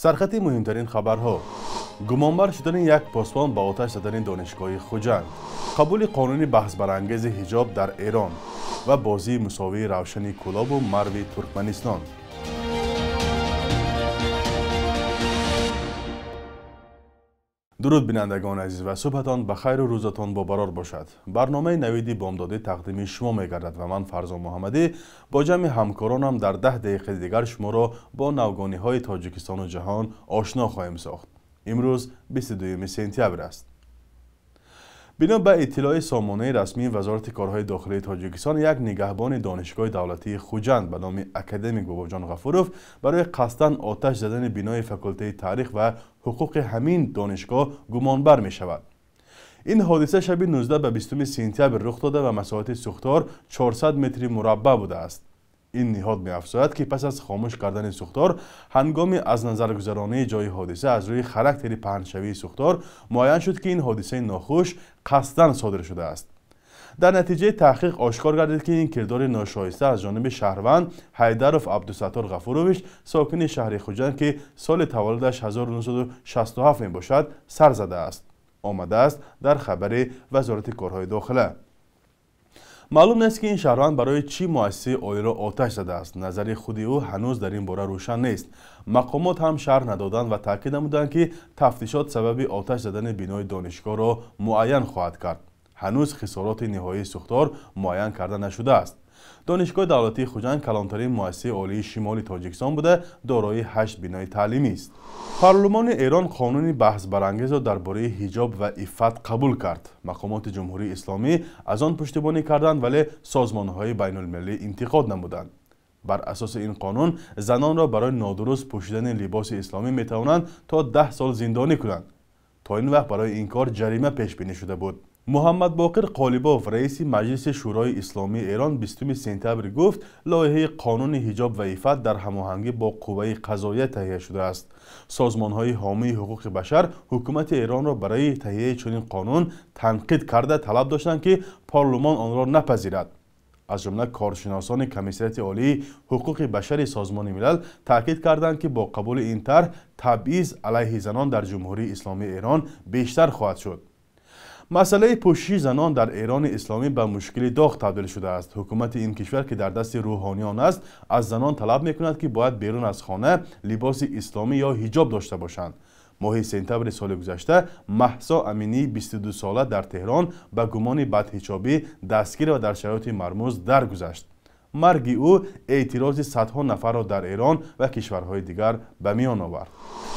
سرخط مهمترین خبرها: گمانبر شدن یک پاسبان با آتش زدن دانشگاه خوجند، قبول قانون بحث برانگیز حجاب در ایران و بازی مساوی روشنی کلاب و مروی ترکمنستان. درود بینندگان عزیز و صبحتان بخیر و روزتان با برار باشد. برنامه نویدی بامدادی تقدیم شما می‌گردد و من فرزان محمدی با جمع همکارانم در 10 دقیقه دیگر شما را با نوگانی‌های تاجیکستان و جهان آشنا خواهیم ساخت. امروز 22 سپتامبر است. بنا به اطلاع سامانه رسمی وزارت کارهای داخلی تاجیکستان، یک نگهبان دانشگاه دولتی خوجند به نام اکادمیک باباجان غفوروف برای قصداً آتش زدن بنای فاکولته تاریخ و حقوق همین دانشگاه گمانبر می شود. این حادثه شب 19 به 20 سپتامبر رخ داده و مساحت سوختار 400 متر مربع بوده است. این نهاد می‌افزاید که پس از خاموش کردن سوختار، هنگام از نظر گذرانی جای حادثه از روی خاراکتر پهنشوی سوختار معین شد که این حادثه ناخوش قصداً صادر شده است. در نتیجه تحقیق آشکار گردید که این کردار ناشایسته از جانب شهروند حیدروف عبدالستار غفوروویچ ساکن شهر خوجند که سال تولدش 1967 میباشد سر زده است. آمده است در خبر وزارت کارهای داخله. معلوم نیست که این شهروند برای چی مؤسسه عالی را آتش زده است. نظر خود او هنوز در این باره روشن نیست. مقامات هم شرح ندادند و تاکید نمودند که تفتیشات سبب آتش زدن بنای دانشگاه را معین خواهد کرد. هنوز خسارات نهایی سوختار معین کرده نشده است. دانشگاه دولتی خوجند کلانترین مؤسسه عالی شمال تاجیکستان بوده، دارای 8 بنای تعلیمی است. پارلمان ایران قانون بحث برانگیز را درباره حجاب و عفت قبول کرد. مقامات جمهوری اسلامی از آن پشتیبانی کردند ولی سازمان‌های بین المللی انتقاد نمودند. بر اساس این قانون زنان را برای نادرست پوشیدن لباس اسلامی می‌توانند تا 10 سال زندانی کنند. تا این وقت برای این کار جریمه پیش بینی شده بود. محمد باقر قالیباف رئیس مجلس شورای اسلامی ایران 20 سپتامبر گفت لایحه قانون حجاب و عفت در هماهنگی با قوه قضاییه تهیه شده است. سازمان‌های حامی حقوق بشر حکومت ایران را برای تهیه چنین قانون تنقید کرده طلب داشتند که پارلمان آن را نپذیرد. از جمله کارشناسان کمیسیت عالی حقوق بشر سازمان ملل تاکید کردند که با قبول این طرح تبعیض علیه زنان در جمهوری اسلامی ایران بیشتر خواهد شد. مسئله پوشش زنان در ایران اسلامی به مشکل داغ تبدیل شده است. حکومت این کشور که در دست روحانیان است از زنان طلب می‌کند که باید بیرون از خانه لباس اسلامی یا حجاب داشته باشند. ماه سپتامبر سال گذشته مهسا امینی 22 ساله در تهران به گمان بدحجابی دستگیر و در شرایط مرموز درگذشت. مرگ او اعتراض صدها نفر را در ایران و کشورهای دیگر به میان آورد.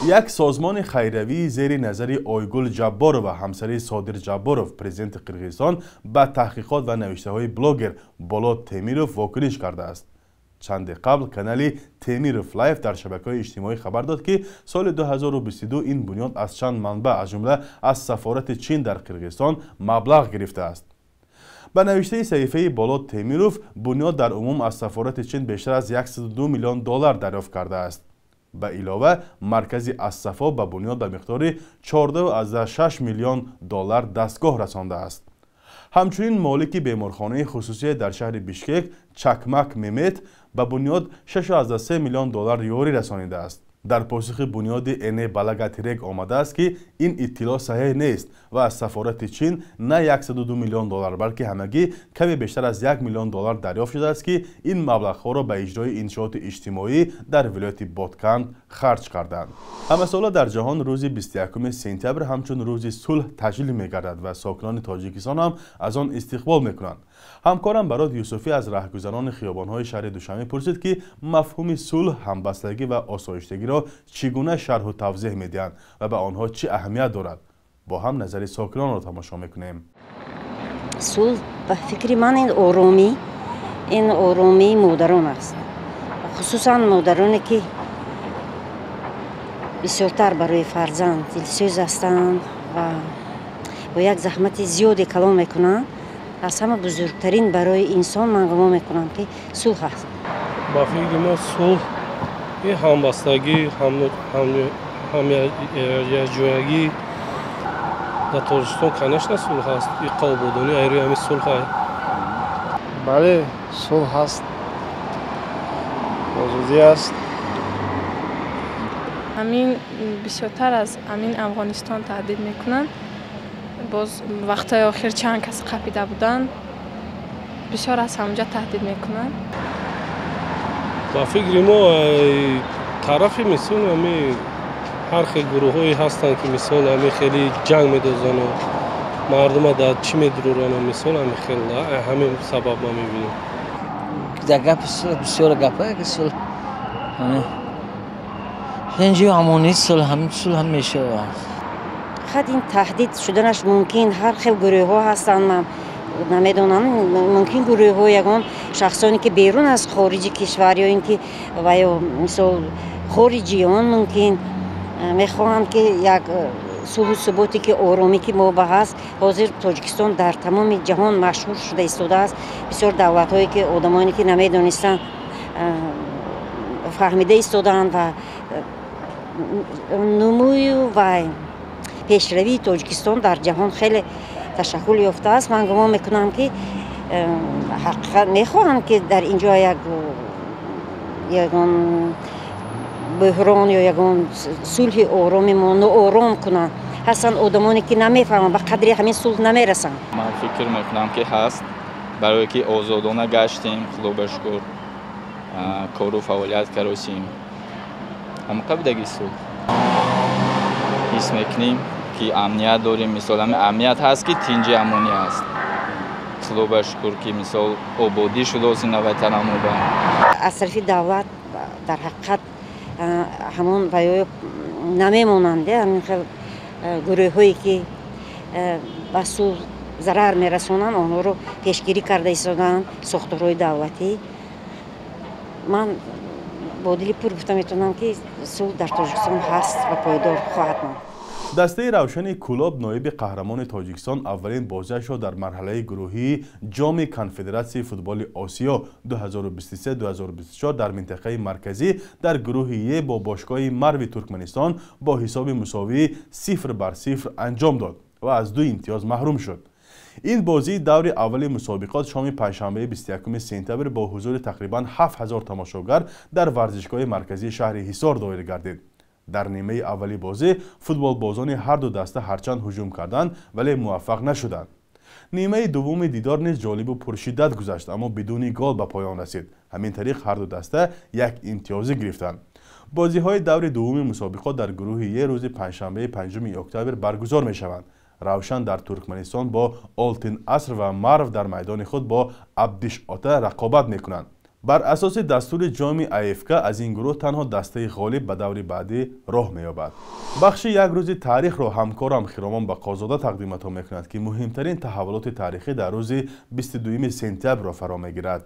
یک سازمان خیروی زیر نظر آیگل جبارov و همسر صادر جبارov پرزیدنت قرقیزستان به تحقیقات و نوشته‌های بلاگر بولات تیمیروف واکنش کرده است. چند قبل کانال تیمیروف لایف در شبکه‌های اجتماعی خبر داد که سال 2022 این بنیاد از چند منبع از جمله از سفارت چین در قرقیزستان مبلغ گرفته است. به نوشته صحیفه بولات تیمیروف، بنیاد در عموم از سفارت چین بیشتر از 102 میلیون دلار دریافت کرده است. به علاوه مرکز الصفا به بنیاد به مقدار 14.6 میلیون دلار دستگاه رسانده است. همچنین مالک بیمارخانه خصوصی در شهر بیشکک چکمک ممت به بنیاد 6.3 میلیون دلار یاری رسانیده است. در پاسخ بنیاد ان بلگاتیرگ آمده است که این اطلاع صحیح نیست و از سفارت چین نه 102 میلیون دلار بلکه همگی کمی بیشتر از 1 میلیون دلار دریافت شده است که این مبلغ‌ها را به اجرای انشاءات اجتماعی در ولایت بادکند خرج کردند. همه ساله در جهان روز 21 سپتامبر همچون روز صلح تجلیل می‌گردد و ساکنان تاجیکستان هم از آن استقبال می‌کنند. همکارم برات یوسفی از رهگذران خیابان‌های شهر دوشنبه پرسید که مفهوم صلح، همبستگی و آسایشتگی را چگونه شرح و توضیح می‌دهند و به آنها چه اهمیت دارد. با هم نظر ساکنان را تماشا می‌کنیم. صلح به فکر من این آرامی مادران است. خصوصا مادرانی که بسیارتر برای فرزند دلسوز هستند و با یک زحمت زیادی کلام میکنند. از همه بزرگترین برای انسان من گمان میکنم که صلح است. با فکر ما صلح این همبستگی، همیه‌جویی در تاجیکستان کنش نه صلح است. این قوابودانی ایروی همی صلح است. بله صلح است. موضوعی است. امین بسیارتر از امین افغانستان تهدید میکنن. باز وقتای آخر چند کس قپیده بودن بسیار از همونجا تهدید میکنن. با فکر ما طرف مثال همی هر خیلی گروه هایی هستن که مثال همی خیلی جنگ میدازن و مردم در چی میدرورن مثال همی خیلی همین سبب ما میبینیم. در گپ صلح بسیار گپه که صلح اینجا امانی صلح هم میشه. خود این تهدید شدنش ممکن هر خیلی گروه ها هستن. من نمیدونم ممکن گروه ها یگان شخصانی که بیرون از خارج کشور یا اینکه و یا مثال خارجیان ممکن میخواهند که یک صلح و ثباتی که آرامی که ما به هست. حاضر تاجیکستان در تمام جهان مشهور شده ایستاده است. بسیار دولت هایی که آدمانی که نمیدونستن فهمیده ایستادند و نموی و پیشروی تاجیکستان در جهان خیلی تشکل یافته است. من گمان میکنم که حقیقت میخواهند که در اینجا یگان بحران یا یگان صلح آرامی ما ناآرام کنند. هستن آدمانی که نمیفهمند به قدری همین صلح نمیرسن. من فکر میکنم که هست برای که آزادانه گشتیم خدا شکر کار و فعالیت کردیم. اما قبل صلح حس میکنیم که امنیت داریم. مثال امنیت هست که تینجی امانی هست. خدا شکر که مثال آبادی شده است این وطن ما. از طرف دولت در حقیقت همون ویای نمیموننده. همین گروه هایی که به صلح ضرر میرسونن آنها رو پیشگیری کرده ایستادن ساختارهای دولتی. من با دلی پر گفته میتونم که صلح در تاجیکستان هست و پایدار خواهد ماند. دسته روشن کلاب نایب قهرمان تاجیکستان اولین بازیش را در مرحله گروهی جام کنفدراسیون فوتبال آسیا 2023-2024 در منطقه مرکزی در گروه ی با باشگاه مرو ترکمنستان با حساب مساوی 0-0 انجام داد و از 2 امتیاز محروم شد. این بازی دور اول مسابقات شام پنجشنبه 21 سپتامبر با حضور تقریبا 7000 تماشاگر در ورزشگاه مرکزی شهر حصار دایر گردید. در نیمه اولی بازی فوتبال بازان هر دو دسته هرچند هجوم کردند ولی موفق نشدند. نیمه دوم دیدار نیز جالب و پرشدت گذشت اما بدون گل به پایان رسید. همین طریق هر دو دسته یک امتیازی گرفتند. بازی های دور دوم مسابقات در گروه ی روز پنجشنبه 5 اکتبر برگزار می شوند. روشن در ترکمنستان با آلتین عصر و مرو در میدان خود با عبدش آته رقابت می کنند. بر اساس دستور جام IFK از این گروه تنها دسته غالب به دور بعدی راه می‌یابد. بخش یک روز تاریخ را همکارم خرامان بقازاده تقدیمتان می‌کند که مهمترین تحولات تاریخی در روز 22 سپتامبر را فرا می‌گیرد.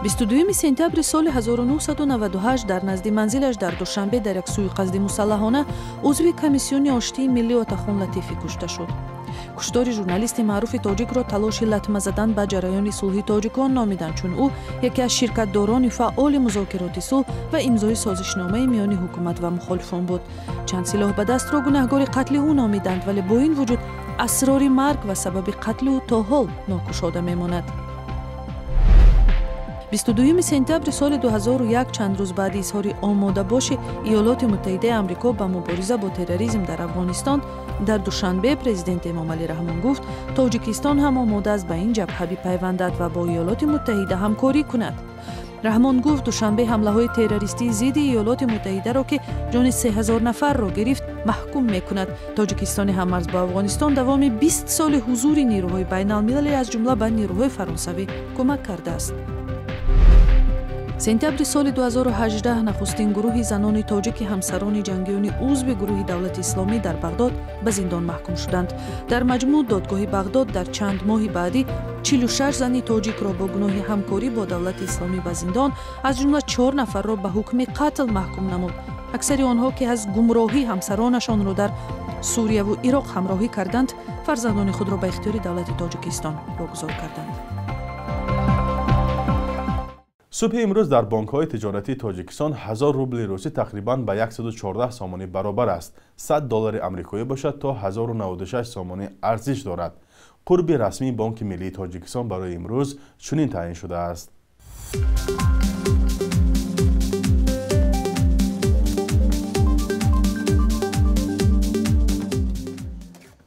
22 سپتامبر سال 1998 در نزد منزلش در دوشنبه در یک سوءقصد مسلحانه عضو کمیسیون آشتی ملی آتاخون لطیفی کشته شد. کشتار ژورنالیست معروف تاجیک را تلاش لطمه زدن به جریان صلح تاجیکان نامیدند چون او یکی از شرکت‌داران فعال مذاکرات صلح و امضای سازشنامه میان حکومت و مخالفان بود. چند سلاح به دست را گناهکار قتل او نامیدند ولی با این وجود اسرار مرگ و سبب قتل او تا حال ناگشوده میماند. 22 سپتامبر سال 2001 چند روز بعد اظهار آماده باش ایالات متحده آمریکا با مبارزه با تروریسم در افغانستان در دوشنبه پرزیدنت امام علی رحمان گفت تاجیکستان هم آماده است به این جبهه بپیوندد و با ایالات متحده همکاری کند. رحمان گفت دوشنبه حمله های تروریستی ضد ایالات متحده را که جان 3000 نفر را گرفت محکوم میکند. تاجیکستان هم‌مرز با افغانستان دوام 20 سال حضور نیروهای بین المللی از جمله به نیروهای فرانسوی کمک کرده است. سپتامبر سال 2018 نخستین گروه زنان تاجیک همسران جنگیان عضو گروه دولت اسلامی در بغداد به زندان محکوم شدند. در مجموع دادگاه بغداد در چند ماه بعدی 46 زن تاجیک را با گناه همکاری با دولت اسلامی به زندان از جمله 4 نفر را به حکم قتل محکوم نمود. اکثر آنها که از گمراهی همسرانشان را در سوریه و عراق همراهی کردند فرزندان خود را به اختیار دولت تاجیکستان واگذار کردند. صبح امروز در بانک‌های تجارتی تاجیکستان 1000 روبل روسی تقریباً به 114 سامانه برابر است. $100 آمریکایی باشد تا 1096 سامانه ارزش دارد. قرب رسمی بانک ملی تاجیکستان برای امروز چنین تعیین شده است.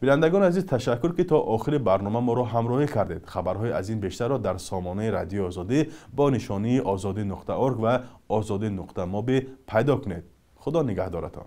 بینندگان عزیز، تشکر که تا آخر برنامه ما را همراهی کردید. خبرهای از این بیشتر را در سامانه رادیو آزادی با نشانی azadi.org و azadi.mobi پیدا کنید. خدا نگهدارتان.